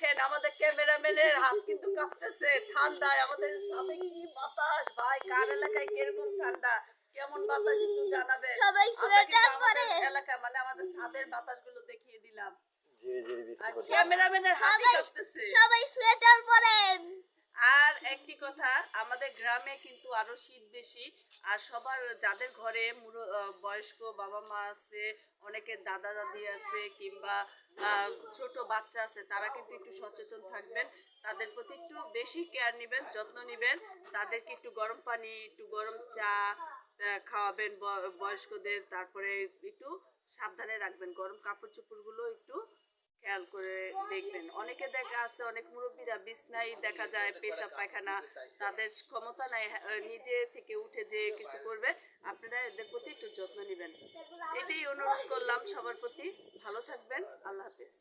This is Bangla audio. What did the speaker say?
দেখেন আমাদের ক্যামেরাম্যানের হাত কিন্তু কাঁপতেছে ঠান্ডায়। আমাদের সাথে কি বাতাস ভাই, কার এলাকায় কিরকম ঠান্ডা, কেমন বাতাস একটু জানাবেন। সবাই সোয়েটার পরে। এলাকা মানে আমাদের ছাদের বাতাসগুলো দেখিয়ে দিলাম। ঝিরি ঝিরি বৃষ্টি পড়ছে। ক্যামেরাম্যানের হাতই কাঁপতেছে। সবাই সোয়েটার পরেন। আর একটি কথা, আমাদের গ্রামে কিন্তু আরো শীত বেশি। আর সবার যাদের ঘরে বয়স্ক বাবা মা আছে, অনেকের দাদা দাদি আছে, কিংবা ছোট বাচ্চা আছে, তারা কিন্তু একটু সচেতন থাকবেন। তাদের প্রতি একটু বেশি কেয়ার নেবেন, যত্ন নেবেন। তাদেরকে একটু গরম পানি, একটু গরম চা খাওয়াবেন বয়স্কদের। তারপরে একটু সাবধানে রাখবেন, গরম কাপড় চোপড়গুলো একটু খেয়াল করে দেখবেন। অনেকে দেখা আছে, অনেক মুরব্বীরা বিছনায় দেখা যায় পেশাব পায়খানা, তাদের ক্ষমতা নাই নিজে থেকে উঠে যে কিছু করবে। আপনারা এদের প্রতি একটু যত্ন নেবেন, এটাই অনুরোধ করলাম সবার প্রতি। ভালো থাকবেন, আল্লাহ হাফেজ।